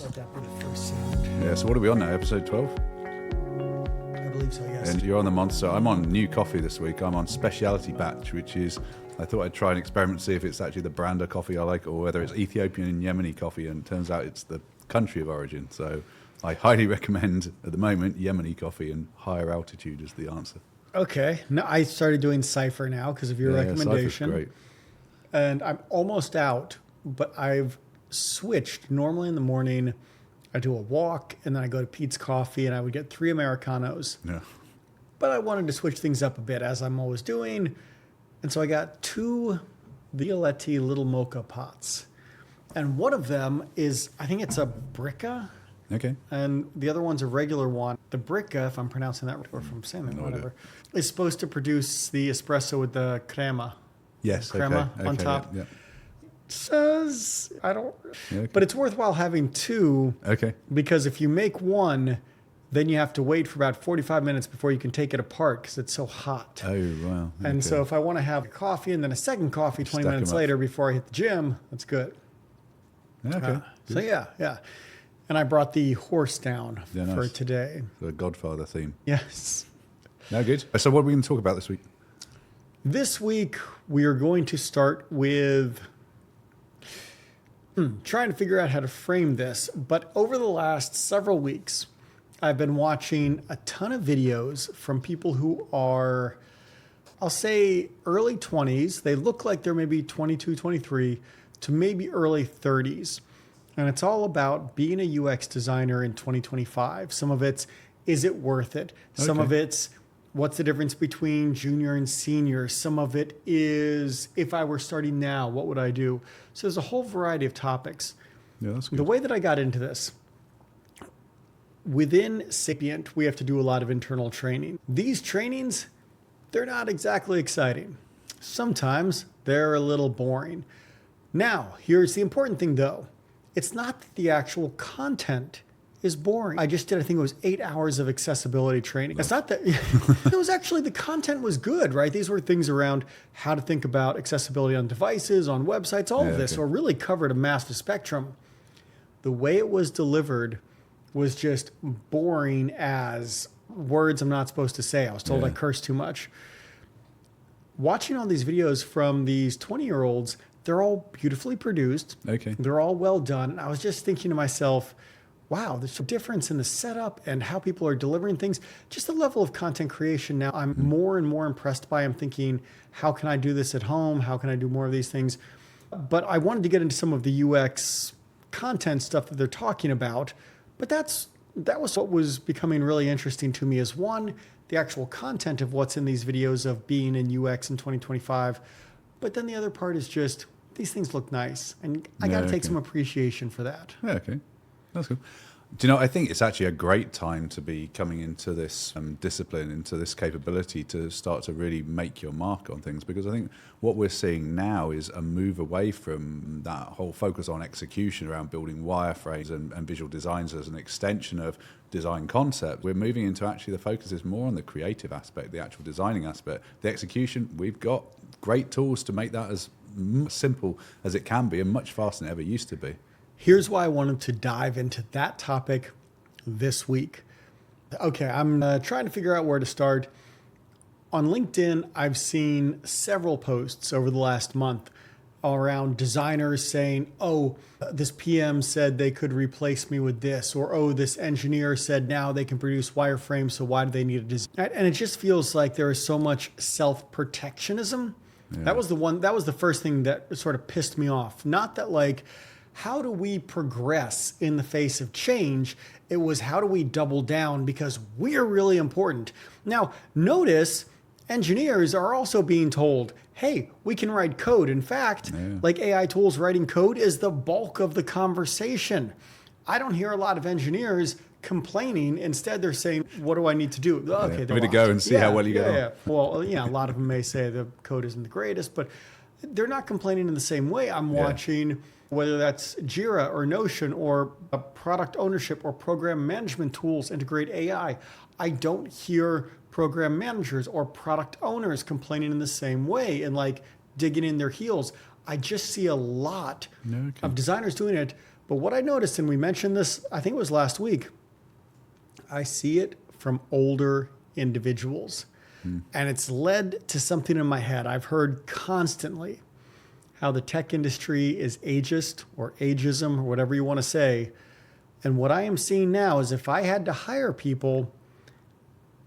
Let that be the first sound. Yeah, so what are we on now? Episode 12? I believe so, yes. And you're on the Monster. I'm on new coffee this week. I'm on Specialty Batch, which is, I thought I'd try and experiment, see if it's actually the brand of coffee I like or whether it's Ethiopian and Yemeni coffee, and it turns out it's the country of origin. So I highly recommend, at the moment, Yemeni coffee, and higher altitude is the answer. Okay. No, I started doing Cypher now because of your recommendation. Cypher's great. And I'm almost out, but I've switched. Normally in the morning, I do a walk, and then I go to Pete's Coffee, and I would get 3 Americanos. Yeah. But I wanted to switch things up a bit, as I'm always doing. And so I got 2 Violetti little mocha pots. And one of them is, I think it's a Bricca. Okay. And the other one's a regular one. The Bricca, if I'm pronouncing that right, or if I'm saying that, whatever, is supposed to produce the espresso with the crema. Yes, Crema okay, on top. Yeah. Says, I don't, Yeah, okay. but it's worthwhile having 2. Okay. Because if you make one, then you have to wait for about 45 minutes before you can take it apart because it's so hot. Oh, wow. And Okay. so if I want to have a coffee and then a second coffee 20 Stack minutes 'em up. later before I hit the gym, that's good. Okay. So yeah. And I brought the horse down Yeah, nice. for today. The Godfather theme. Yes. No, good. So what are we going to talk about this week? This week, we are going to start with trying to figure out how to frame this. But over the last several weeks, I've been watching a ton of videos from people who are, I'll say, early 20s. They look like they're maybe 22, 23 to maybe early 30s. And it's all about being a UX designer in 2025. Some of it's, is it worth it? Some Okay. of it's, what's the difference between junior and senior? Some of it is, if I were starting now, what would I do? So there's a whole variety of topics. Yeah, that's good. The way that I got into this, within Sapient, we have to do a lot of internal training. These trainings, they're not exactly exciting. Sometimes they're a little boring. Now, here's the important thing though. It's not that the actual content is boring. I just did, I think it was 8 hours of accessibility training. It's not that, it was actually, the content was good, right? These were things around how to think about accessibility on devices, on websites, all of this. Okay. So it really covered a massive spectrum. The way it was delivered was just boring as words I'm not supposed to say. I was told I cursed too much. Watching all these videos from these 20-year-olds, they're all beautifully produced. Okay. They're all well done. And I was just thinking to myself, wow, there's a difference in the setup and how people are delivering things. Just the level of content creation now, I'm more and more impressed by. I'm thinking, how can I do this at home? How can I do more of these things? But I wanted to get into some of the UX content stuff that they're talking about. But that was what was becoming really interesting to me is one, the actual content of what's in these videos of being in UX in 2025. But then the other part is just, these things look nice. And I got to take some appreciation for that. Yeah, okay. That's good. Do you know, I think it's actually a great time to be coming into this discipline, into this capability to start to really make your mark on things, because I think what we're seeing now is a move away from that whole focus on execution around building wireframes and visual designs as an extension of design concept. We're moving into actually the focus is more on the creative aspect, the actual designing aspect. The execution, we've got great tools to make that as simple as it can be and much faster than it ever used to be. Here's why I wanted to dive into that topic this week. Okay, I'm trying to figure out where to start. On LinkedIn, I've seen several posts over the last month around designers saying, oh, this PM said they could replace me with this, or oh, this engineer said now they can produce wireframes, so why do they need a design? And it just feels like there is so much self-protectionism. Yeah. That was the first thing that sort of pissed me off. Not that like, how do we progress in the face of change? It was how do we double down because we're really important. Now, notice engineers are also being told, hey, we can write code. In fact, like AI tools, writing code is the bulk of the conversation. I don't hear a lot of engineers complaining. Instead, they're saying, what do I need to do? Okay, Give it a go and see how well you get on. Yeah. Well, yeah, a lot of them may say the code isn't the greatest, but they're not complaining in the same way. I'm watching, whether that's Jira or Notion or a product ownership or program management tools integrate AI. I don't hear program managers or product owners complaining in the same way and like digging in their heels. I just see a lot of designers doing it, But what I noticed, and we mentioned this, I think it was last week, I see it from older individuals. And it's led to something in my head. I've heard constantly how the tech industry is ageist or ageism or whatever you want to say. And what I am seeing now is if I had to hire people,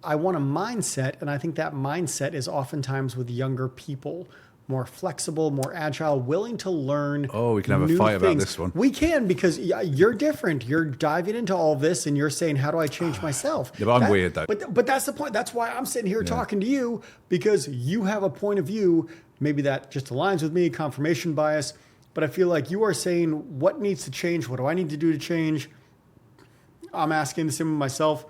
I want a mindset. And I think that mindset is oftentimes with younger people, more flexible, more agile, willing to learn. Oh, we can have a new fight about things. this one. We can, because you're different. You're diving into all this and you're saying, how do I change myself? Yeah, but I'm weird though. But that's the point. That's why I'm sitting here talking to you, because you have a point of view, maybe that just aligns with me, confirmation bias. But I feel like you are saying what needs to change? What do I need to do to change? I'm asking the same of myself.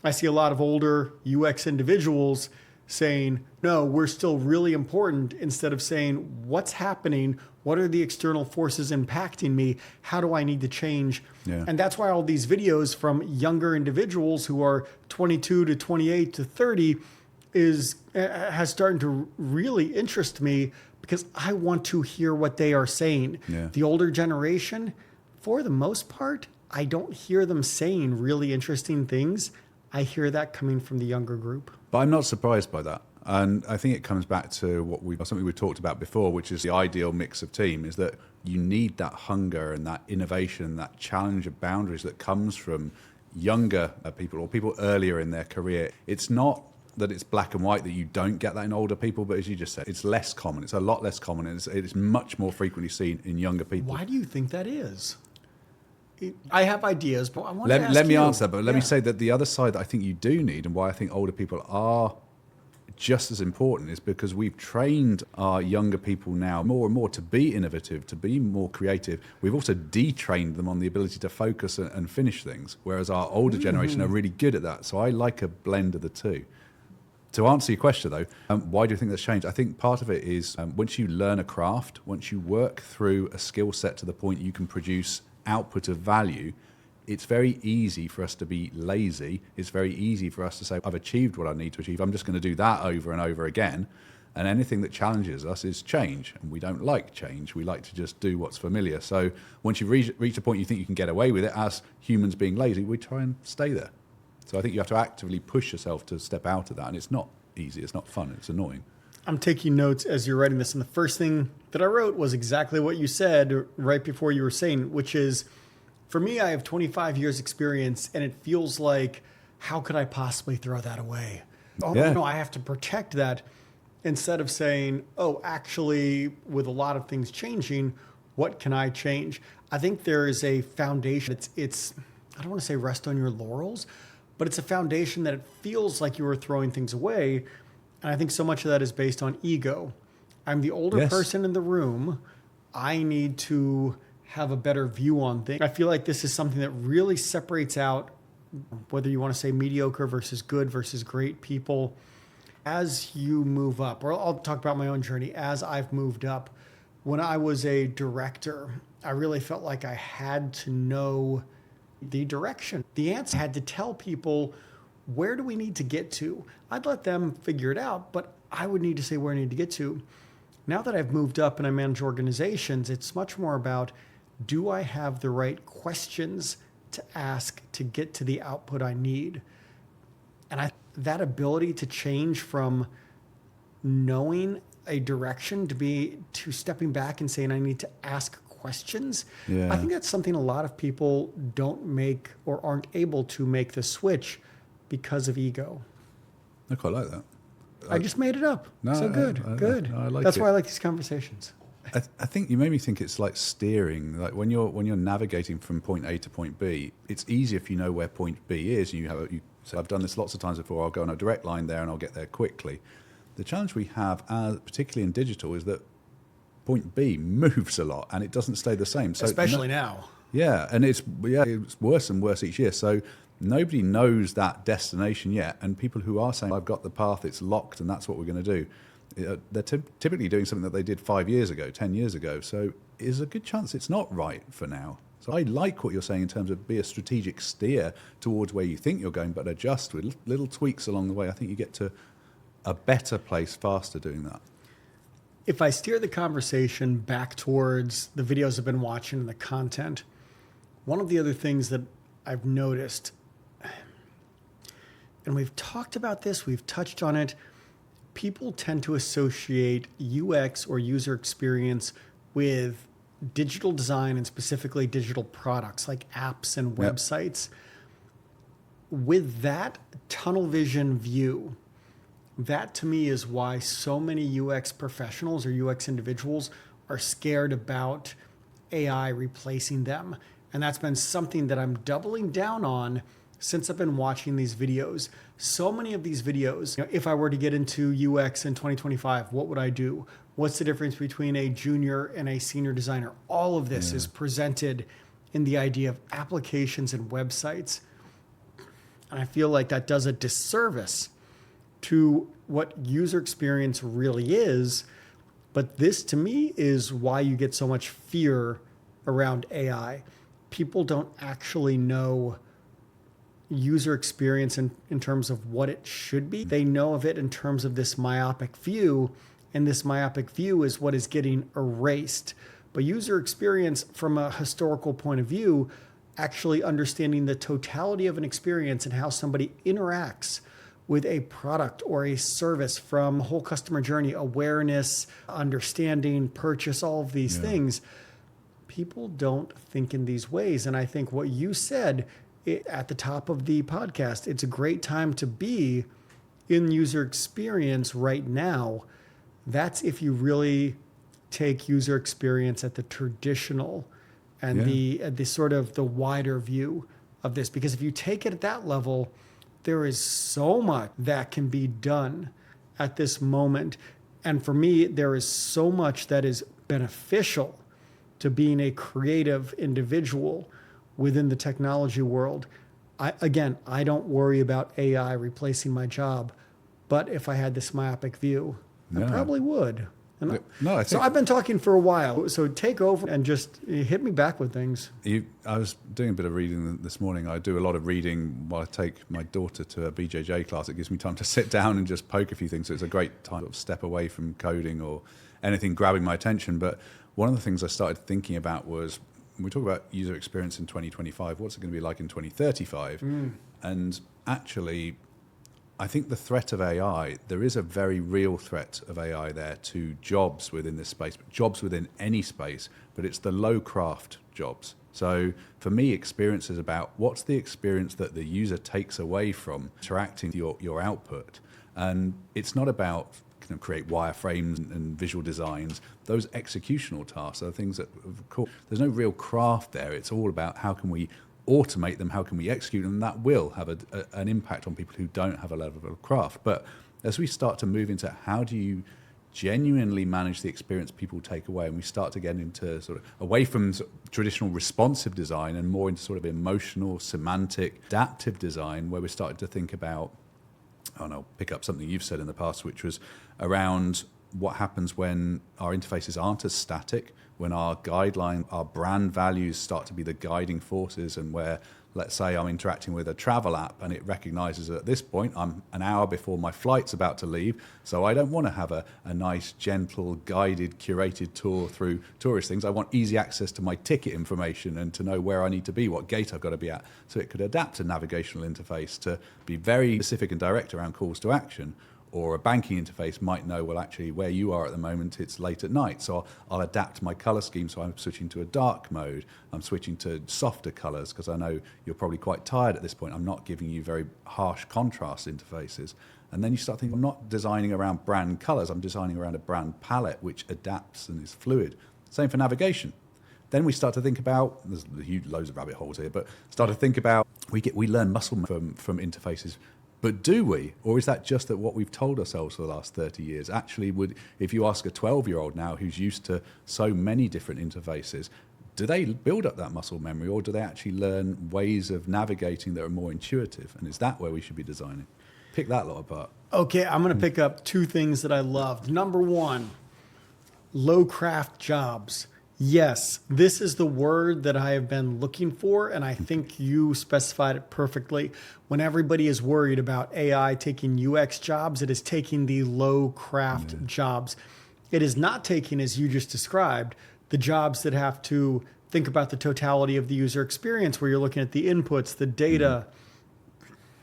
I see a lot of older UX individuals saying, no, we're still really important, instead of saying, what's happening? What are the external forces impacting me? How do I need to change? Yeah. And that's why all these videos from younger individuals who are 22 to 28 to 30 has started to really interest me, because I want to hear what they are saying. Yeah. The older generation, for the most part, I don't hear them saying really interesting things. I hear that coming from the younger group. But I'm not surprised by that. And I think it comes back to something we talked about before, which is the ideal mix of team, is that you need that hunger and that innovation, that challenge of boundaries that comes from younger people or people earlier in their career. It's not that it's black and white, that you don't get that in older people, but as you just said, it's less common. It's a lot less common, and it's much more frequently seen in younger people. Why do you think that is? I have ideas, but I want to ask Let me you. answer, but let me say that the other side that I think you do need, and why I think older people are just as important, is because we've trained our younger people now more and more to be innovative, to be more creative. We've also detrained them on the ability to focus and finish things, whereas our older generation are really good at that. So I like a blend of the two. To answer your question, though, why do you think that's changed? I think part of it is once you learn a craft, once you work through a skill set to the point you can produce output of value, it's very easy for us to be lazy. It's very easy for us to say, I've achieved what I need to achieve. I'm just going to do that over and over again. And anything that challenges us is change. And we don't like change. We like to just do what's familiar. So once you reach a point you think you can get away with it, as humans being lazy, we try and stay there. So I think you have to actively push yourself to step out of that. And it's not easy. It's not fun. It's annoying. I'm taking notes as you're writing this. And the first thing that I wrote was exactly what you said right before you were saying, which is, for me, I have 25 years experience, and it feels like, how could I possibly throw that away? Oh, no, I have to protect that, instead of saying, oh, actually, with a lot of things changing, what can I change? I think there is a foundation. It's I don't want to say rest on your laurels, but it's a foundation that it feels like you are throwing things away. And I think so much of that is based on ego. I'm the older person in the room. I need to have a better view on things. I feel like this is something that really separates out, whether you want to say mediocre versus good versus great people. As you move up, or I'll talk about my own journey, as I've moved up, when I was a director, I really felt like I had to know the direction. The answer, I had to tell people, where do we need to get to? I'd let them figure it out, but I would need to say where I need to get to. Now that I've moved up and I manage organizations, it's much more about, do I have the right questions to ask to get to the output I need? And that ability to change from knowing a direction to stepping back and saying, I need to ask questions. I think that's something a lot of people don't make or aren't able to make the switch because of ego. I quite like that. I just made it up. No, so good. I like That's it. why I like these conversations. I think you made me think it's like steering. Like when you're navigating from point A to point B, it's easier if you know where point B is. So I've done this lots of times before. I'll go on a direct line there and I'll get there quickly. The challenge we have, particularly in digital, is that point B moves a lot and it doesn't stay the same. So Especially now. Yeah, and it's worse and worse each year. So nobody knows that destination yet. And people who are saying, I've got the path, it's locked, and that's what we're going to do, they're typically doing something that they did 5 years ago, 10 years ago. So there's a good chance it's not right for now. So I like what you're saying in terms of be a strategic steer towards where you think you're going, but adjust with little tweaks along the way. I think you get to a better place faster doing that. If I steer the conversation back towards the videos I've been watching and the content, One of the other things that I've noticed, and we've talked about this, we've touched on it, people tend to associate UX or user experience with digital design and specifically digital products like apps and websites. With that tunnel vision view, that to me is why so many UX professionals or UX individuals are scared about AI replacing them. And that's been something that I'm doubling down on since I've been watching these videos. So many of these videos, if I were to get into UX in 2025, what would I do? What's the difference between a junior and a senior designer? All of this is presented in the idea of applications and websites. And I feel like that does a disservice to what user experience really is. But this to me is why you get so much fear around AI. People don't actually know user experience in terms of what it should be. They know of it in terms of this myopic view, and this myopic view is what is getting erased. But user experience from a historical point of view, actually understanding the totality of an experience and how somebody interacts with a product or a service from whole customer journey, awareness, understanding, purchase, all of these things. People don't think in these ways. And I think what you said at the top of the podcast, it's a great time to be in user experience right now. That's if you really take user experience at the traditional and the sort of the wider view of this. Because if you take it at that level, there is so much that can be done at this moment. And for me, there is so much that is beneficial to being a creative individual within the technology world. I don't worry about AI replacing my job, but if I had this myopic view, I probably would. So I've been talking for a while, so take over and just hit me back with things. I was doing a bit of reading this morning. I do a lot of reading while I take my daughter to a BJJ class. It gives me time to sit down and just poke a few things, so it's a great time to step away from coding or anything grabbing my attention. But one of the things I started thinking about was, when we talk about user experience in 2025, what's it going to be like in 2035? And actually, I think the threat of AI, there is a very real threat of AI there to jobs within this space, but jobs within any space, but it's the low craft jobs. So for me, experience is about what's the experience that the user takes away from interacting with your output. And it's not about create wireframes and visual designs. Those executional tasks are things that, of course, there's no real craft there. It's all about how can we automate them, how can we execute them, and that will have an impact on people who don't have a level of craft. But as we start to move into how do you genuinely manage the experience people take away, and we start to get into sort of away from sort of traditional responsive design and more into sort of emotional, semantic, adaptive design, where we're starting to think about, and I'll pick up something you've said in the past, which was around what happens when our interfaces aren't as static, when our guideline, our brand values start to be the guiding forces, and where, let's say I'm interacting with a travel app and it recognizes that at this point I'm an hour before my flight's about to leave, so I don't want to have a nice, gentle, guided, curated tour through tourist things. I want easy access to my ticket information and to know where I need to be, what gate I've got to be at. So it could adapt a navigational interface to be very specific and direct around calls to action. Or a banking interface might know, well, actually, where you are at the moment, it's late at night. So I'll adapt my color scheme. So I'm switching to a dark mode. I'm switching to softer colors because I know you're probably quite tired at this point. I'm not giving you very harsh contrast interfaces. And then you start thinking, I'm not designing around brand colors. I'm designing around a brand palette which adapts and is fluid. Same for navigation. Then we start to think about, there's loads of rabbit holes here, but start to think about, we learn muscle from interfaces. But do we? Or is that just that what we've told ourselves for the last 30 years? Actually, if you ask a 12-year-old now who's used to so many different interfaces, do they build up that muscle memory, or do they actually learn ways of navigating that are more intuitive? And is that where we should be designing? Pick that lot apart. Okay, I'm going to pick up two things that I loved. Number one, low craft jobs. Yes, this is the word that I have been looking for, and I think you specified it perfectly. When everybody is worried about AI taking UX jobs, it is taking the low craft jobs. It is not taking, as you just described, the jobs that have to think about the totality of the user experience where you're looking at the inputs, the data,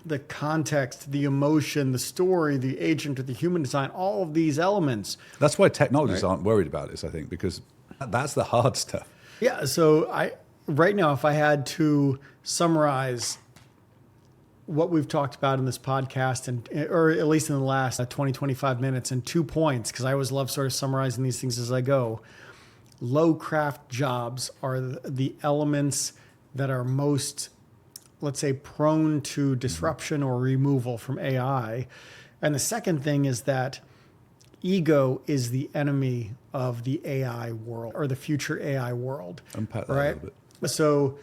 the context, the emotion, the story, the agent or the human design, all of these elements. That's why technologists aren't worried about this, I think, because that's the hard stuff. Yeah. So right now, if I had to summarize what we've talked about in this podcast, or at least in the last 20, 25 minutes, in 2 points, because I always love sort of summarizing these things as I go. Low craft jobs are the elements that are most, let's say, prone to disruption or removal from AI. And the second thing is that ego is the enemy of the AI world or the future AI world. Unpack that a right? little bit. So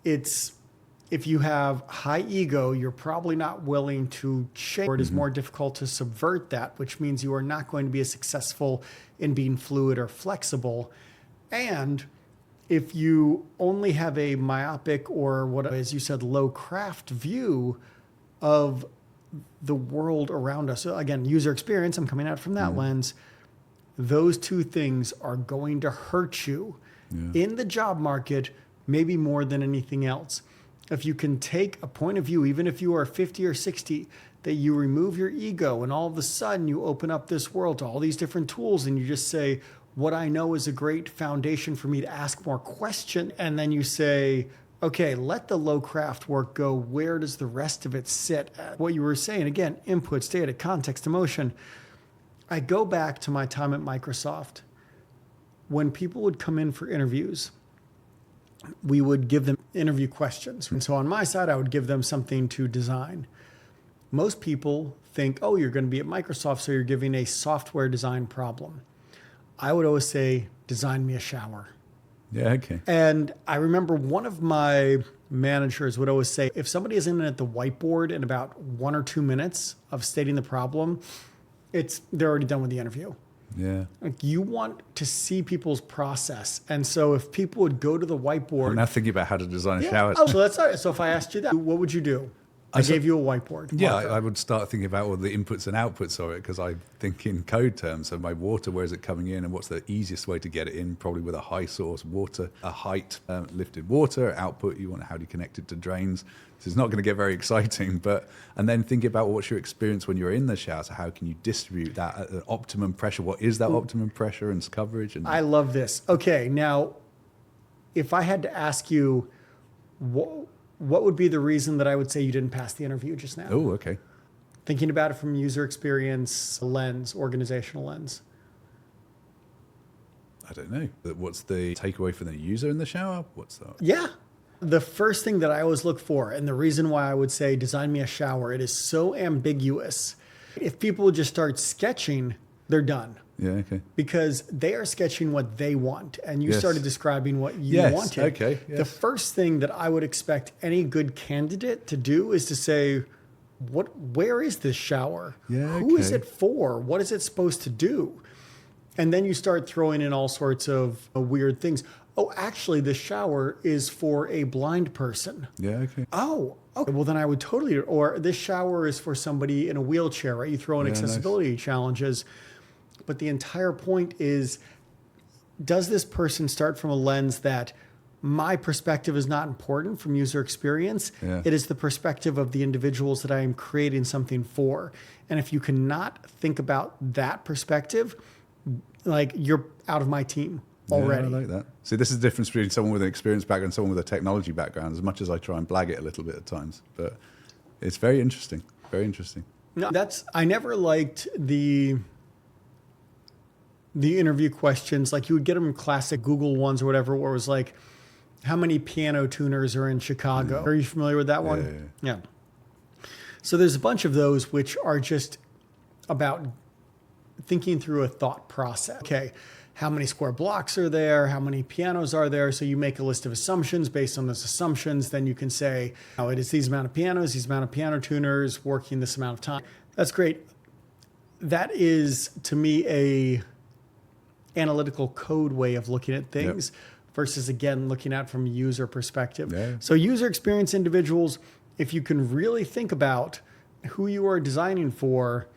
if you have high ego, you're probably not willing to change. It is more difficult to subvert that, which means you are not going to be as successful in being fluid or flexible. And if you only have a myopic or what, as you said, low craft view of the world around us, so again, user experience, I'm coming at it from that lens, those two things are going to hurt you in the job market, maybe more than anything else. If you can take a point of view, even if you are 50 or 60, that you remove your ego and all of a sudden you open up this world to all these different tools and you just say, what I know is a great foundation for me to ask more questions. And then you say, okay, let the low craft work go. Where does the rest of it sit? What you were saying, again, inputs, data, context, emotion. I go back to my time at Microsoft. When people would come in for interviews, we would give them interview questions. And so on my side, I would give them something to design. Most people think, oh, you're going to be at Microsoft, so you're giving a software design problem. I would always say, design me a shower. Yeah, okay. And I remember one of my managers would always say, if somebody isn't at the whiteboard in about 1 or 2 minutes of stating the problem, they're already done with the interview. Yeah. Like, you want to see people's process. And so if people would go to the whiteboard. I'm now thinking about how to design a shower. Oh, so that's all right. So if I asked you that, what would you do? I gave you a whiteboard. Yeah, I would start thinking about all the inputs and outputs of it, because I think in code terms. So my water, where is it coming in, and what's the easiest way to get it in? Probably with a high source water, a height lifted water output. You want how do you connect it to drains? So it's not going to get very exciting. And then think about what's your experience when you're in the shower. So how can you distribute that at the optimum pressure? What is that optimum pressure and coverage? And I love this. Okay, now, if I had to ask you, what would be the reason that I would say you didn't pass the interview just now? Oh, okay. Thinking about it from user experience lens, organizational lens. I don't know. What's the takeaway for the user in the shower? What's that? Yeah. The first thing that I always look for, and the reason why I would say design me a shower, it is so ambiguous. If people would just start sketching, they're done. Yeah, okay. Because they are sketching what they want, and you started describing what you wanted. Okay. Yes. The first thing that I would expect any good candidate to do is to say, where is this shower? Yeah, Who is it for? What is it supposed to do? And then you start throwing in all sorts of weird things. Oh, actually, the shower is for a blind person. Yeah, okay. Oh, okay. Well, then I would totally, or this shower is for somebody in a wheelchair, right? You throw in accessibility challenges. But the entire point is, does this person start from a lens that my perspective is not important from user experience? Yeah. It is the perspective of the individuals that I am creating something for. And if you cannot think about that perspective, like, you're out of my team already. Yeah, I like that. See, this is the difference between someone with an experience background and someone with a technology background, as much as I try and blag it a little bit at times. But it's very interesting. Very interesting. No, I never liked the interview questions. Like, you would get them in classic Google ones or whatever, where it was like, how many piano tuners are in Chicago? Are you familiar with that one? Yeah. So there's a bunch of those which are just about thinking through a thought process. Okay, how many square blocks are there? How many pianos are there? So you make a list of assumptions. Based on those assumptions, then you can say, oh, it is these amount of pianos, these amount of piano tuners working this amount of time. That's great. That is, to me, a analytical code way of looking at things versus, again, looking at it from a user perspective. Yeah. So user experience individuals, if you can really think about who you are designing for,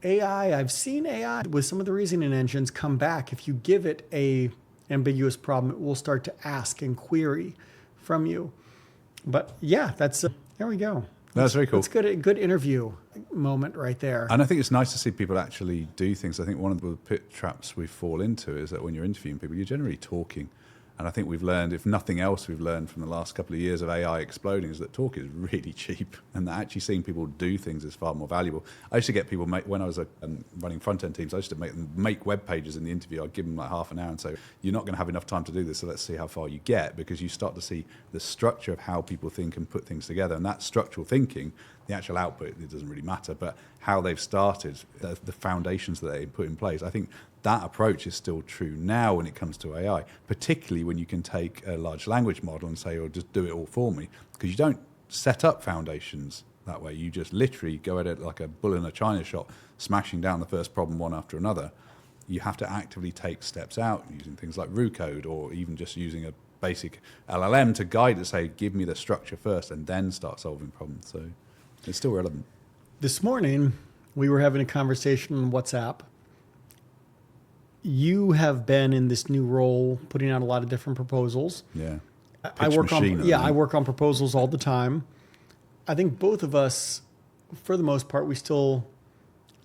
AI, I've seen AI with some of the reasoning engines come back. If you give it a ambiguous problem, it will start to ask and query from you. But yeah, there we go. That's very cool. That's good interview moment right there. And I think it's nice to see people actually do things. I think one of the pit traps we fall into is that when you're interviewing people, you're generally talking. And I think we've learned, if nothing else, we've learned from the last couple of years of AI exploding is that talk is really cheap, and that actually seeing people do things is far more valuable. I used to get people, when I was running front-end teams, I used to make them make web pages in the interview. I'd give them like half an hour and say, you're not going to have enough time to do this, so let's see how far you get, because you start to see the structure of how people think and put things together. And that structural thinking, the actual output, it doesn't really matter, but how they've started, the foundations that they put in place, I think that approach is still true now when it comes to AI, particularly when you can take a large language model and say, oh, just do it all for me, because you don't set up foundations that way. You just literally go at it like a bull in a china shop, smashing down the first problem one after another. You have to actively take steps out using things like RU code, or even just using a basic LLM to guide it, say, give me the structure first and then start solving problems. So it's still relevant. This morning, we were having a conversation on WhatsApp. You have been in this new role, putting out a lot of different proposals. Yeah. I work on proposals all the time. I think both of us, for the most part, we still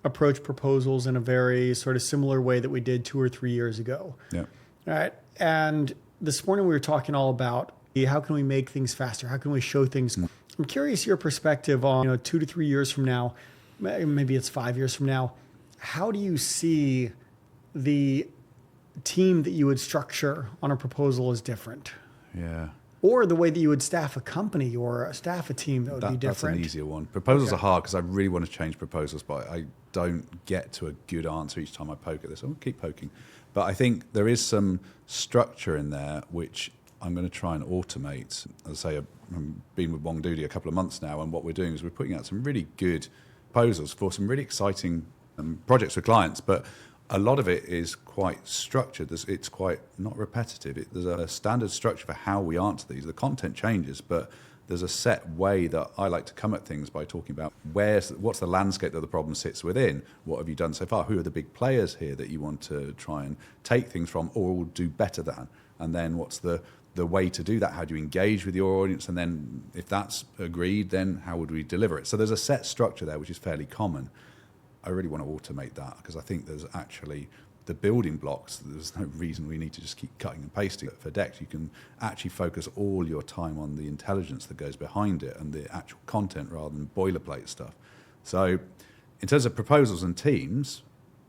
approach proposals in a very sort of similar way that we did 2 or 3 years ago. Yeah. All right. And this morning we were talking all about how can we make things faster? How can we show things? I'm curious your perspective on 2 to 3 years from now, maybe it's 5 years from now. How do you see the team that you would structure on a proposal is different? Yeah. Or the way that you would staff a company or staff a team that would be different? That's an easier one. Proposals are hard because I really want to change proposals, but I don't get to a good answer each time I poke at this. I'll keep poking. But I think there is some structure in there which I'm going to try and automate. As I say, I've been with Wong Doody a couple of months now, and what we're doing is we're putting out some really good proposals for some really exciting projects with clients, but a lot of it is quite structured. It's quite not repetitive. There's a standard structure for how we answer these. The content changes, but there's a set way that I like to come at things by talking about what's the landscape that the problem sits within. What have you done so far? Who are the big players here that you want to try and take things from or will do better than? And then what's the way to do that? How do you engage with your audience? And then if that's agreed, then how would we deliver it? So there's a set structure there, which is fairly common. I really want to automate that because I think there's actually the building blocks. There's no reason we need to just keep cutting and pasting. For decks, you can actually focus all your time on the intelligence that goes behind it and the actual content rather than boilerplate stuff. So in terms of proposals and teams,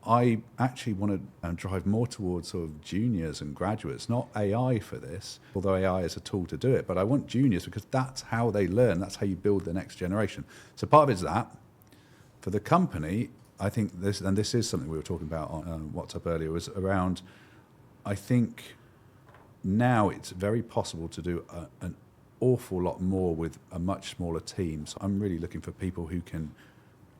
I actually want to drive more towards sort of juniors and graduates, not AI for this, although AI is a tool to do it, but I want juniors because that's how they learn. That's how you build the next generation. So part of it is that. For the company, I think this is something we were talking about on WhatsApp earlier, was around, I think now it's very possible to do an awful lot more with a much smaller team. So I'm really looking for people who can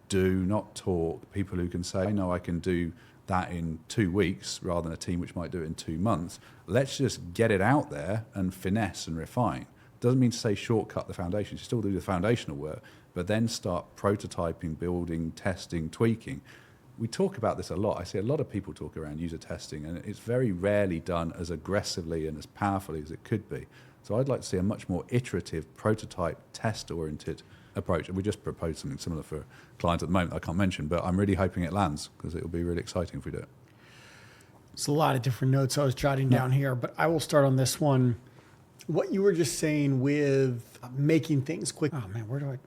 do, not talk, people who can say, I know I can do that in 2 weeks rather than a team which might do it in 2 months. Let's just get it out there and finesse and refine. Doesn't mean to say shortcut the foundations. You still do the foundational work, but then start prototyping, building, testing, tweaking. We talk about this a lot. I see a lot of people talk around user testing, and it's very rarely done as aggressively and as powerfully as it could be. So I'd like to see a much more iterative, prototype, test-oriented approach. And we just proposed something similar for clients at the moment I can't mention, but I'm really hoping it lands because it will be really exciting if we do it. It's a lot of different notes I was jotting down here, but I will start on this one. What you were just saying with making things quick. Oh, man, where do I...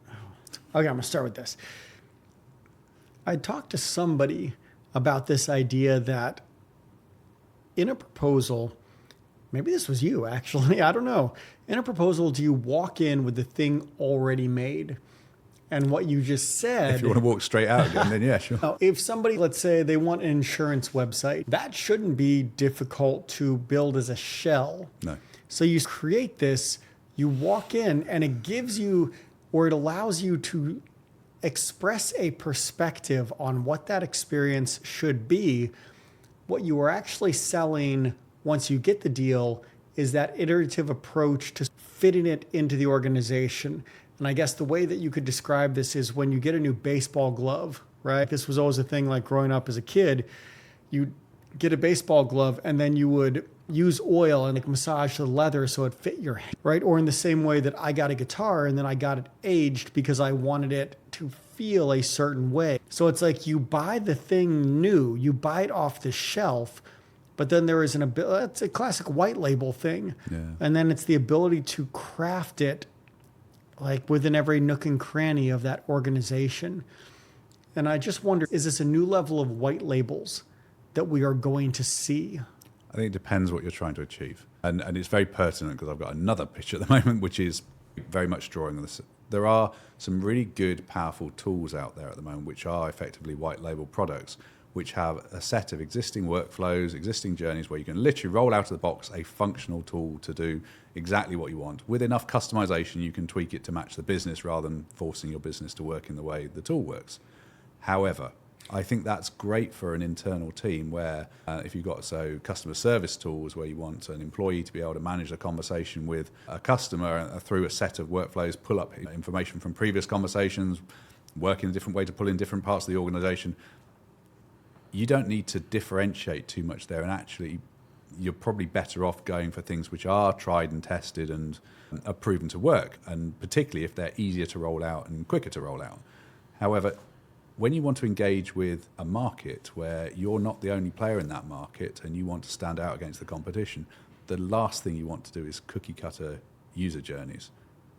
Okay, I'm going to start with this. I talked to somebody about this idea that in a proposal, maybe this was you actually, I don't know. In a proposal, do you walk in with the thing already made? And what you just said... If you want to walk straight out again, then yeah, sure. If somebody, let's say they want an insurance website, that shouldn't be difficult to build as a shell. No. So you create this, you walk in, and it gives you, or it allows you to express a perspective on what that experience should be. What you are actually selling once you get the deal is that iterative approach to fitting it into the organization. And I guess the way that you could describe this is when you get a new baseball glove, right? This was always a thing like growing up as a kid. You get a baseball glove and then you would use oil and like massage the leather so it fit your hand, right? Or in the same way that I got a guitar and then I got it aged because I wanted it to feel a certain way. So it's like you buy the thing new, you buy it off the shelf, but then there is it's a classic white label thing. Yeah. And then it's the ability to craft it like within every nook and cranny of that organization. And I just wonder, is this a new level of white labels that we are going to see? I think it depends what you're trying to achieve. And it's very pertinent because I've got another picture at the moment, which is very much drawing on this. There are some really good, powerful tools out there at the moment, which are effectively white label products, which have a set of existing workflows, existing journeys where you can literally roll out of the box a functional tool to do exactly what you want. With enough customization, you can tweak it to match the business rather than forcing your business to work in the way the tool works. However, I think that's great for an internal team where if you've got customer service tools where you want an employee to be able to manage a conversation with a customer through a set of workflows, pull up information from previous conversations, work in a different way to pull in different parts of the organization. You don't need to differentiate too much there, and actually you're probably better off going for things which are tried and tested and are proven to work, and particularly if they're easier to roll out and quicker to roll out. However, when you want to engage with a market where you're not the only player in that market and you want to stand out against the competition, the last thing you want to do is cookie cutter user journeys.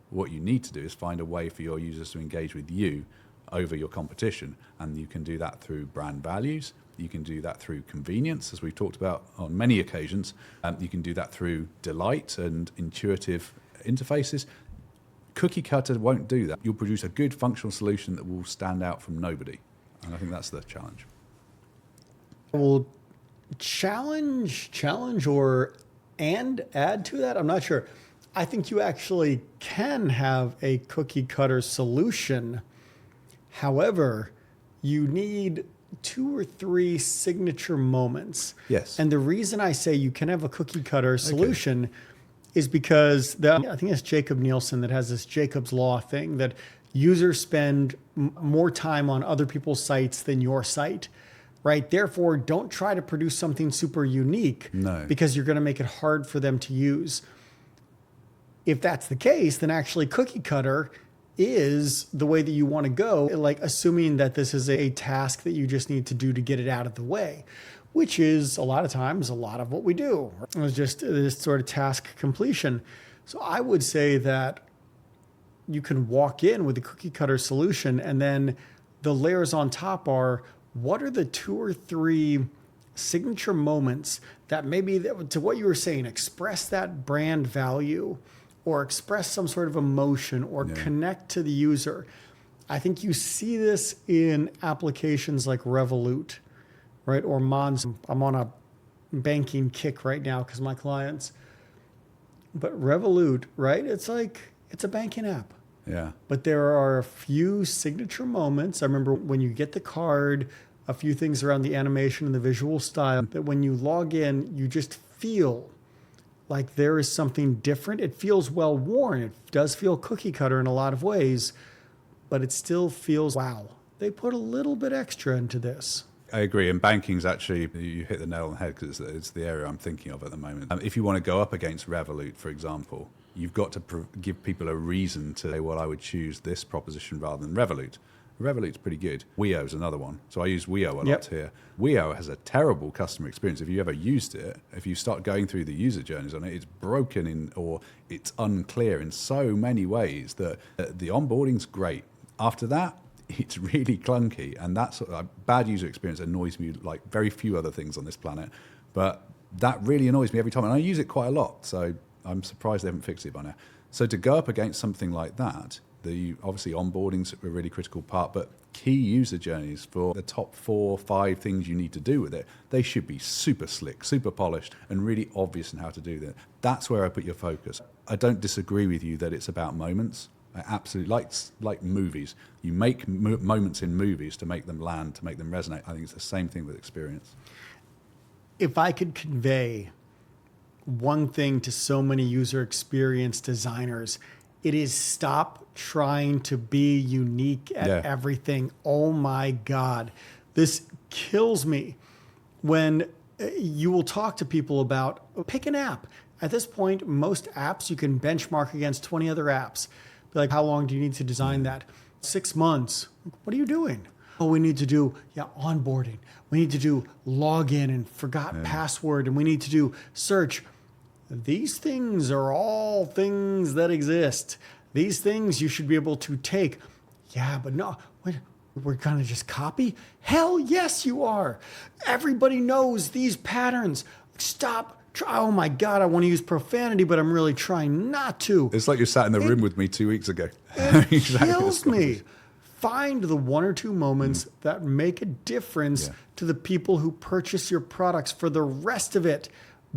What you need to do is find a way for your users to engage with you over your competition, and you can do that through brand values. You can do that through convenience, as we've talked about on many occasions. You can do that through delight and intuitive interfaces. Cookie cutter won't do that. You'll produce a good functional solution that will stand out from nobody. And I think that's the challenge. Well, challenge and add to that? I'm not sure. I think you actually can have a cookie cutter solution. However, you need 2 or 3 signature moments. Yes. And the reason I say you can have a cookie cutter solution is because I think it's Jacob Nielsen that has this Jacob's Law thing that users spend more time on other people's sites than your site, right? Therefore, don't try to produce something super unique because you're going to make it hard for them to use. If that's the case, then actually cookie cutter is the way that you want to go, like assuming that this is a task that you just need to do to get it out of the way, which is a lot of times a lot of what we do. It's just this sort of task completion. So I would say that you can walk in with a cookie cutter solution, and then the layers on top are, what are the 2 or 3 signature moments that maybe, to what you were saying, express that brand value or express some sort of emotion or connect to the user. I think you see this in applications like Revolut, right? Or Mons. I'm on a banking kick right now because my clients. But Revolut, right? It's a banking app. Yeah. But there are a few signature moments. I remember when you get the card, a few things around the animation and the visual style, that when you log in, you just feel like there is something different. It feels well worn. It does feel cookie cutter in a lot of ways, but it still feels, wow, they put a little bit extra into this. I agree. And banking's actually, you hit the nail on the head because it's the area I'm thinking of at the moment. If you want to go up against Revolut, for example, you've got to give people a reason to say, well, I would choose this proposition rather than Revolut. Revolut's pretty good. Weo's another one. So I use Weo a lot here. Weo has a terrible customer experience. If you ever used it, if you start going through the user journeys on it, it's broken or it's unclear in so many ways that the onboarding's great. After that, it's really clunky. And that sort of bad user experience annoys me like very few other things on this planet. But that really annoys me every time. And I use it quite a lot. So I'm surprised they haven't fixed it by now. So to go up against something like that, obviously onboarding's a really critical part, but key user journeys for the top 4 or 5 things you need to do with it, they should be super slick, super polished, and really obvious in how to do that. That's where I put your focus. I don't disagree with you that it's about moments. I absolutely like movies. You make moments in movies to make them land, to make them resonate. I think it's the same thing with experience. If I could convey one thing to so many user experience designers, it is stop trying to be unique at everything. Oh my God. This kills me when you will talk to people about, pick an app. At this point, most apps you can benchmark against 20 other apps. Be like, how long do you need to design that? 6 months. What are you doing? Oh, we need to do onboarding. We need to do login and forgot password, and we need to do search. These things are all things that exist. These things you should be able to take. Yeah, but no, we're going to just copy? Hell yes, you are. Everybody knows these patterns. Stop. Oh my God, I want to use profanity, but I'm really trying not to. It's like you sat in the room with me 2 weeks ago. It kills me. Find the 1 or 2 moments that make a difference to the people who purchase your products. For the rest of it,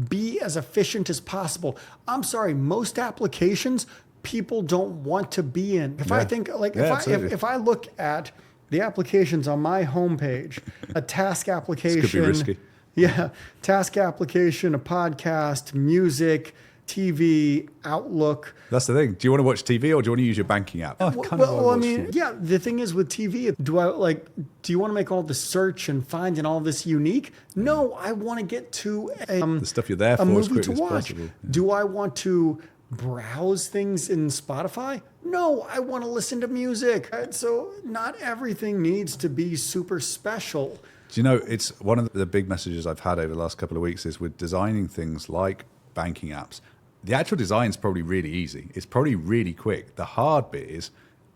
be as efficient as possible. I'm sorry, most applications people don't want to be in. If I think, like, if I look at the applications on my homepage, a task application. This could be risky. Yeah, task application, a podcast, music, TV, Outlook. That's the thing. Do you want to watch TV or do you want to use your banking app? The thing is with TV, do you want to make all the search and find and all this unique? No, I want to get to the stuff you're there for a as movie quickly to as watch. possible. Yeah. Do I want to browse things in Spotify? No, I want to listen to music. So not everything needs to be super special. Do you know, it's one of the big messages I've had over the last couple of weeks is with designing things like banking apps. The actual design is probably really easy. It's probably really quick. The hard bit is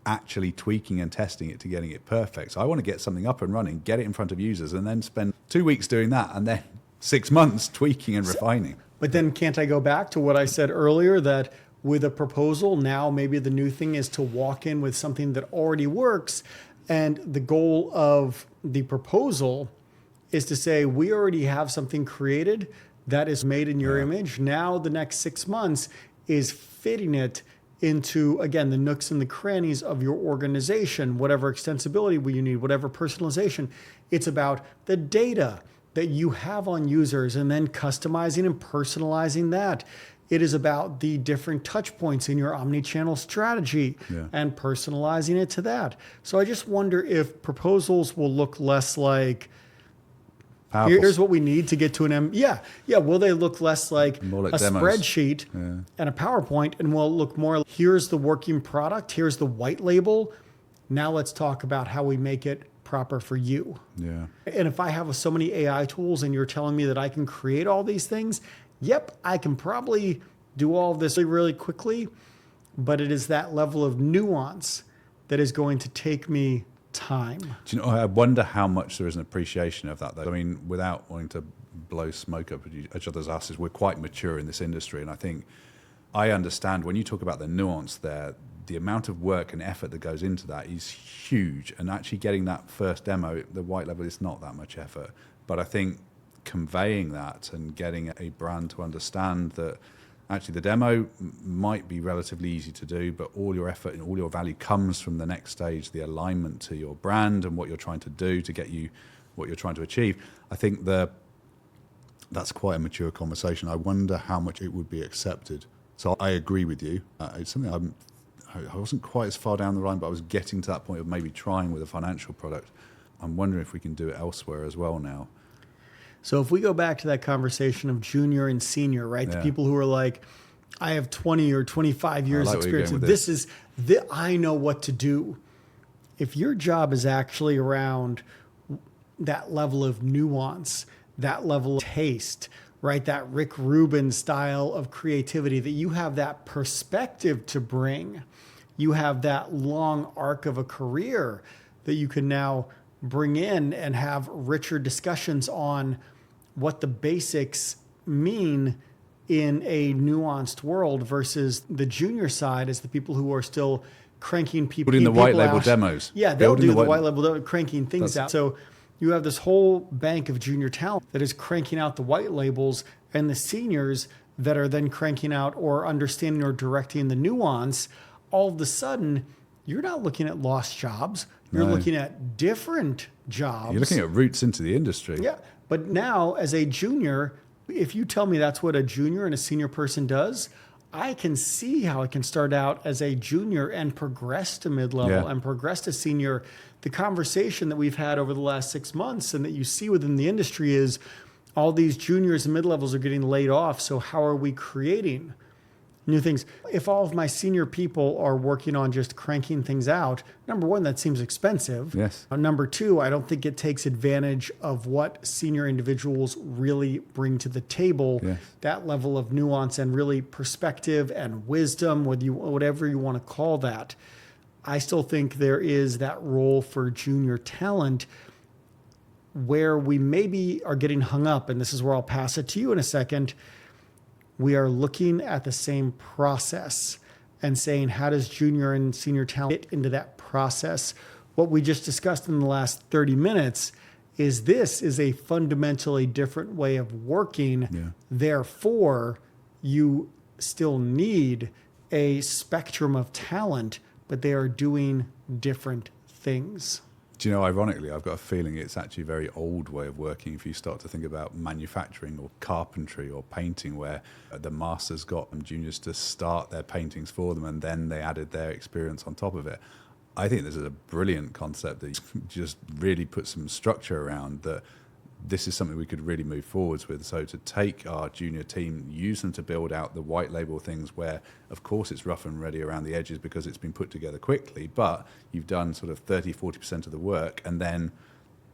actually tweaking and testing it to getting it perfect. So I want to get something up and running, get it in front of users, and then spend 2 weeks doing that, and then 6 months tweaking and refining. But then can't I go back to what I said earlier, that with a proposal, now maybe the new thing is to walk in with something that already works, and the goal of the proposal is to say, we already have something created that is made in your image. Now the next 6 months is fitting it into, again, the nooks and the crannies of your organization, whatever extensibility you need, whatever personalization. It's about the data that you have on users and then customizing and personalizing that. It is about the different touch points in your omni-channel strategy and personalizing it to that. So I just wonder if proposals will look less like, here's what we need to get to an will they look less like more like a demos. spreadsheet and a PowerPoint, and will look more like, here's the working product, here's the white label. Now let's talk about how we make it proper for you. Yeah. And if I have so many AI tools and you're telling me that I can create all these things, yep, I can probably do all this really quickly, but it is that level of nuance that is going to take me time. Do you know, I wonder how much there is an appreciation of that, though. I mean, without wanting to blow smoke up each other's asses, we're quite mature in this industry, and I think I understand when you talk about the nuance there, the amount of work and effort that goes into that is huge, and actually getting that first demo, the white label, is not that much effort. But I think conveying that and getting a brand to understand that actually the demo might be relatively easy to do, but all your effort and all your value comes from the next stage, the alignment to your brand and what you're trying to do to get you what you're trying to achieve. I think that's quite a mature conversation. I wonder how much it would be accepted. So I agree with you. It's something I wasn't quite as far down the line, but I was getting to that point of maybe trying with a financial product. I'm wondering if we can do it elsewhere as well now. So if we go back to that conversation of junior and senior, right? The people who are like, I have 20 or 25 years experience. I know what to do. If your job is actually around that level of nuance, that level of taste, right? That Rick Rubin style of creativity, that you have that perspective to bring, you have that long arc of a career that you can now bring in and have richer discussions on what the basics mean in a nuanced world, versus the junior side is the people who are still cranking people. Putting the white label demos. Yeah, they'll do the white label, cranking things out. So you have this whole bank of junior talent that is cranking out the white labels, and the seniors that are then cranking out or understanding or directing the nuance. All of a sudden, you're not looking at lost jobs. You're looking at different jobs. You're looking at routes into the industry. Yeah. But now, as a junior, if you tell me that's what a junior and a senior person does, I can see how I can start out as a junior and progress to mid-level and progress to senior. The conversation that we've had over the last 6 months and that you see within the industry is, All these juniors and mid-levels are getting laid off. So how are we creating new things? If all of my senior people are working on just cranking things out, number one, that seems expensive. Yes. Number two, I don't think it takes advantage of what senior individuals really bring to the table. Yes. That level of nuance and really perspective and wisdom, whatever you want to call that. I still think there is that role for junior talent where we maybe are getting hung up, and this is where I'll pass it to you in a second. We are looking at the same process and saying, how does junior and senior talent fit into that process? What we just discussed in the last 30 minutes is this is a fundamentally different way of working. Yeah. Therefore, you still need a spectrum of talent, but they are doing different things. Do you know, ironically, I've got a feeling it's actually a very old way of working if you start to think about manufacturing or carpentry or painting, where the masters got juniors to start their paintings for them and then they added their experience on top of it. I think this is a brilliant concept that just really puts some structure around that. This is something we could really move forwards with. So to take our junior team, use them to build out the white label things where, of course, it's rough and ready around the edges because it's been put together quickly, but you've done sort of 30-40% of the work, and then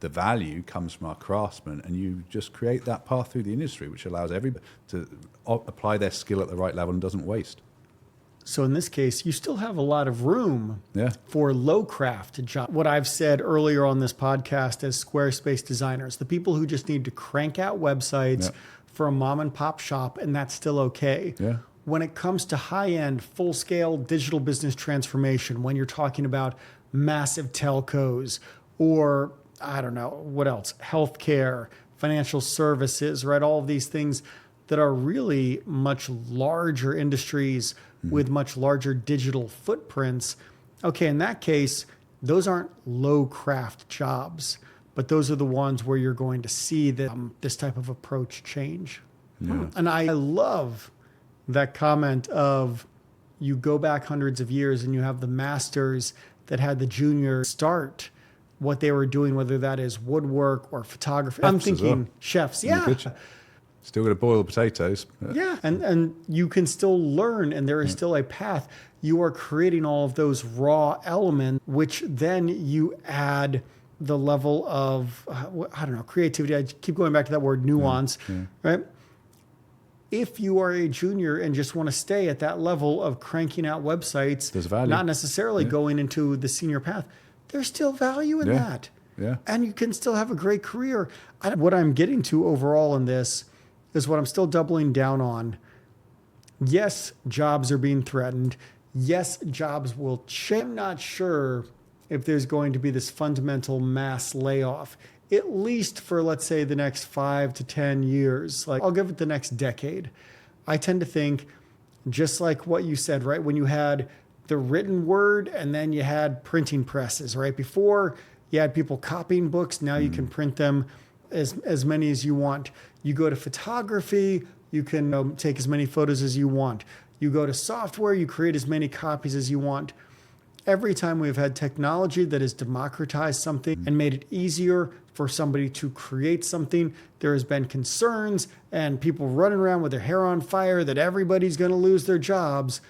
the value comes from our craftsmen, and you just create that path through the industry, which allows everybody to apply their skill at the right level and doesn't waste. So in this case, you still have a lot of room for low craft jobs. What I've said earlier on this podcast as Squarespace designers, the people who just need to crank out websites for a mom and pop shop, and that's still okay. Yeah. When it comes to high-end, full-scale digital business transformation, when you're talking about massive telcos or, I don't know, what else, healthcare, financial services, right? All of these things that are really much larger industries with much larger digital footprints. Okay, in that case, those aren't low craft jobs, but those are the ones where you're going to see this type of approach change. Yeah. And I love that comment of you go back hundreds of years and you have the masters that had the junior start what they were doing, whether that is woodwork or photography. I'm thinking chefs, Still got to boil potatoes. Yeah, and you can still learn, and there is still a path. You are creating all of those raw elements, which then you add the level of, I don't know, creativity. I keep going back to that word, nuance, right? If you are a junior and just want to stay at that level of cranking out websites, there's value. Not necessarily going into the senior path, there's still value in that. Yeah. And you can still have a great career. What I'm getting to overall in this is what I'm still doubling down on. Yes, jobs are being threatened. Yes, jobs will change. I'm not sure if there's going to be this fundamental mass layoff, at least for, let's say, the next 5 to 10 years. Like, I'll give it the next decade. I tend to think, just like what you said, right? When you had the written word and then you had printing presses, right? Before you had people copying books, now you can print them as many as you want. You go to photography, you can take as many photos as you want. You go to software, you create as many copies as you want. Every time we've had technology that has democratized something and made it easier for somebody to create something, there has been concerns and people running around with their hair on fire that everybody's going to lose their jobs.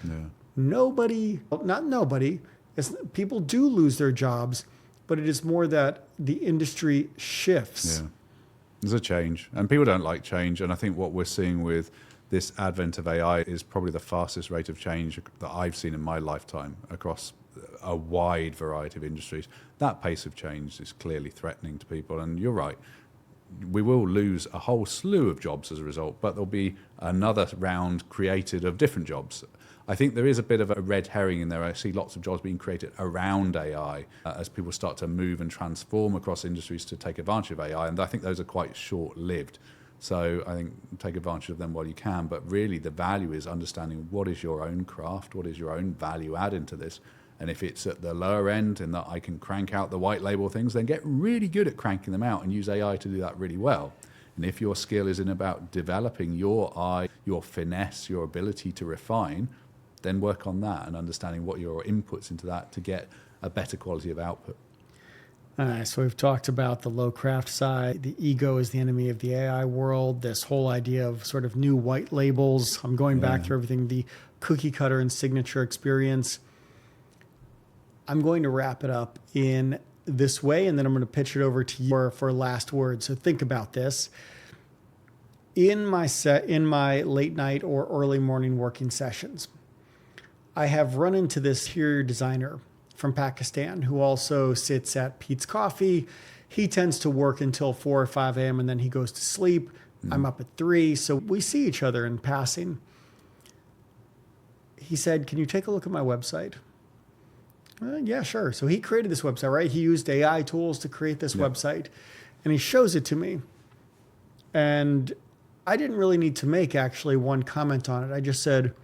People do lose their jobs, but it is more that the industry shifts. Yeah. There's a change, and people don't like change. And I think what we're seeing with this advent of AI is probably the fastest rate of change that I've seen in my lifetime across a wide variety of industries. That pace of change is clearly threatening to people. And you're right, we will lose a whole slew of jobs as a result, but there'll be another round created of different jobs. I think there is a bit of a red herring in there. I see lots of jobs being created around AI as people start to move and transform across industries to take advantage of AI. And I think those are quite short-lived. So I think take advantage of them while you can. But really the value is understanding what is your own craft, what is your own value add into this. And if it's at the lower end in that I can crank out the white label things, then get really good at cranking them out and use AI to do that really well. And if your skill is in about developing your eye, your finesse, your ability to refine, then work on that and understanding what your inputs into that to get a better quality of output. All right, so we've talked about the low craft side. The ego is the enemy of the AI world. This whole idea of sort of new white labels. I'm going back through everything, the cookie cutter and signature experience. I'm going to wrap it up in this way, and then I'm going to pitch it over to you for last words. So think about this. In my late night or early morning working sessions, I have run into this interior designer from Pakistan who also sits at Pete's Coffee. He tends to work until 4 or 5 a.m. and then he goes to sleep. I'm up at 3, so we see each other in passing. He said, "Can you take a look at my website?" Yeah, sure. So he created this website, right? He used AI tools to create this website, and he shows it to me. And I didn't really need to make actually one comment on it. I just said,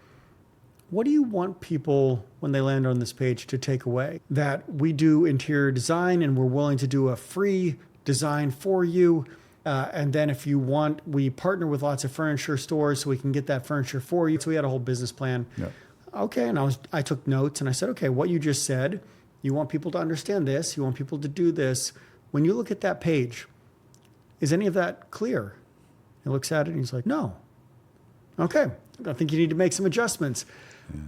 what do you want people, when they land on this page, to take away? That we do interior design and we're willing to do a free design for you. And then if you want, we partner with lots of furniture stores so we can get that furniture for you. So we had a whole business plan. Yeah. Okay, and I took notes and I said, okay, what you just said, you want people to understand this, you want people to do this. When you look at that page, is any of that clear? He looks at it and he's like, no. Okay, I think you need to make some adjustments.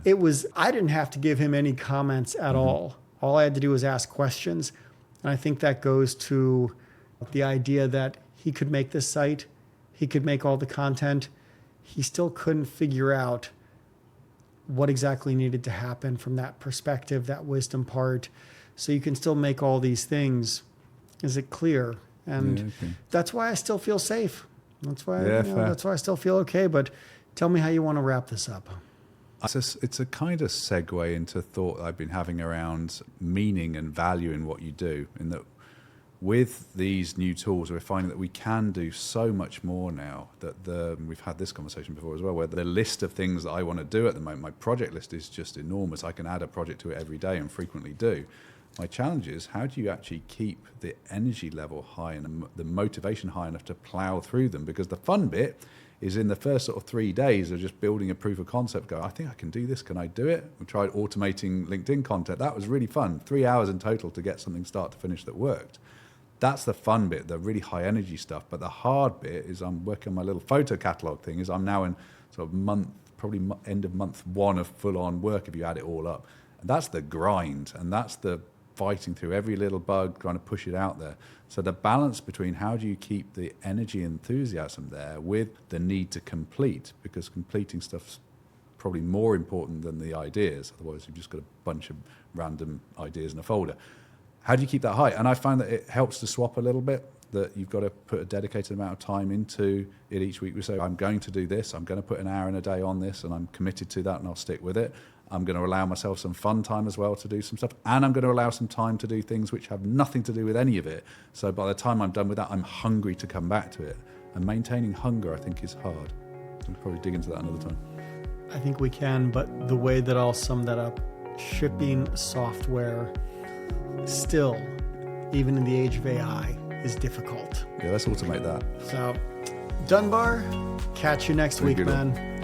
Yeah. I didn't have to give him any comments at all. All I had to do was ask questions. And I think that goes to the idea that he could make this site, he could make all the content. He still couldn't figure out what exactly needed to happen from that perspective, that wisdom part. So you can still make all these things. Is it clear? And that's why I still feel safe. That's why, that's why I still feel okay. But tell me how you want to wrap this up. It's a kind of segue into thought I've been having around meaning and value in what you do. In that, with these new tools, we're finding that we can do so much more now. That we've had this conversation before as well, where the list of things that I want to do at the moment, my project list is just enormous. I can add a project to it every day and frequently do. My challenge is, how do you actually keep the energy level high and the motivation high enough to plow through them? Because the fun bit is in the first sort of 3 days of just building a proof of concept, I think I can do this, can I do it? We tried automating LinkedIn content. That was really fun. 3 hours in total to get something start to finish that worked. That's the fun bit, the really high energy stuff. But the hard bit is I'm working on my little photo catalog thing, is I'm now in sort of probably end of month 1 of full on work if you add it all up. And that's the grind, and that's the fighting through every little bug, trying to push it out there. So the balance between how do you keep the energy and enthusiasm there with the need to complete, because completing stuff's probably more important than the ideas. Otherwise, you've just got a bunch of random ideas in a folder. How do you keep that high? And I find that it helps to swap a little bit, that you've got to put a dedicated amount of time into it each week. We say, I'm going to do this. I'm going to put an hour in a day on this, and I'm committed to that, and I'll stick with it. I'm going to allow myself some fun time as well to do some stuff. And I'm going to allow some time to do things which have nothing to do with any of it. So by the time I'm done with that, I'm hungry to come back to it. And maintaining hunger, I think, is hard. We'll probably dig into that another time. I think we can, but the way that I'll sum that up, shipping software still, even in the age of AI, is difficult. Yeah, let's automate that. So, Dunbar, catch you next week, man.